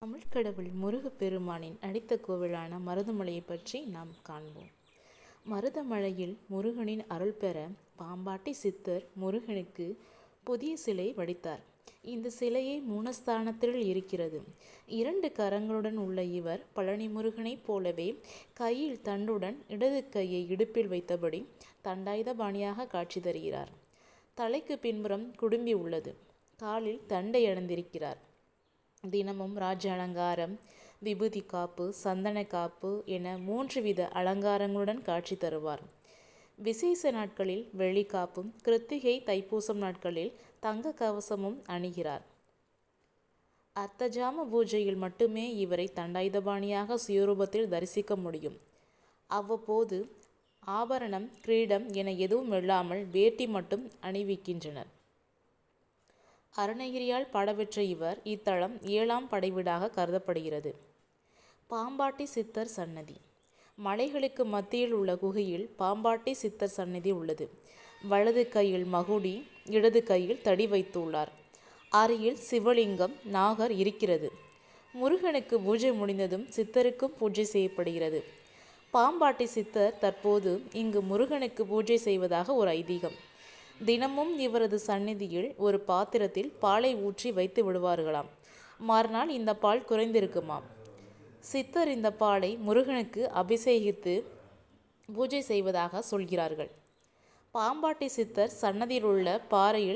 தமிழ்க்கடவுள் முருகப்பெருமானின் அடித்த கோவிலான மருதமலையை பற்றி நாம் காண்போம். மருதமலையில் முருகனின் அருள் பெற பாம்பாட்டி சித்தர் முருகனுக்கு புதிய சிலை வடித்தார். இந்த சிலையை மூலஸ்தானத்தில் இருக்கிறது. 2 கரங்களுடன் உள்ள இவர் பழனி முருகனைப் போலவே கையில் தண்டுடன் இடது கையை இடுப்பில் வைத்தபடி தண்டாயுதபாணியாக காட்சி தருகிறார். தலைக்கு பின்புறம் குடுமி உள்ளது. காலில் தண்டை அணிந்திருக்கிறார். தினமும் ராஜ அலங்காரம், விபூதி காப்பு, சந்தன காப்பு என 3 வித அலங்காரங்களுடன் காட்சி தருவார். விசேஷ நாட்களில் வெள்ளி காப்பும், கிருத்திகை தைப்பூசம் நாட்களில் தங்க கவசமும் அணிகிறார். அர்த்தஜாம பூஜையில் மட்டுமே இவரை தண்டாயுதபாணியாக சுயரூபத்தில் தரிசிக்க முடியும். அவ்வப்போது ஆபரணம், கிரீடம் என எதுவும் இல்லாமல் வேட்டி மட்டும் அணிவிக்கின்றனர். அருணகிரியால் பாடப்பெற்ற இவர் இத்தலம் 7ஆம் படைவீடாக கருதப்படுகிறது. பாம்பாட்டி சித்தர் சன்னதி. மலைகளுக்கு மத்தியில் உள்ள குகையில் பாம்பாட்டி சித்தர் சன்னதி உள்ளது. வலது கையில் மகுடி, இடது கையில் தடி வைத்துள்ளார். அருகில் சிவலிங்கம், நாகர் இருக்கிறது. முருகனுக்கு பூஜை முடிந்ததும் சித்தருக்கும் பூஜை செய்யப்படுகிறது. பாம்பாட்டி சித்தர் தற்போது இங்கு முருகனுக்கு பூஜை செய்வதாக ஒரு ஐதீகம். தினமும் இவரது சந்நிதியில் ஒரு பாத்திரத்தில் பாலை ஊற்றி வைத்து விடுவார்களாம். மறுநாள் இந்த பால் குறைந்திருக்குமாம். சித்தர் இந்த பாலை முருகனுக்கு அபிஷேகித்து பூஜை செய்வதாக சொல்கிறார்கள். பாம்பாட்டி சித்தர் சன்னதியில் உள்ள பாறையில்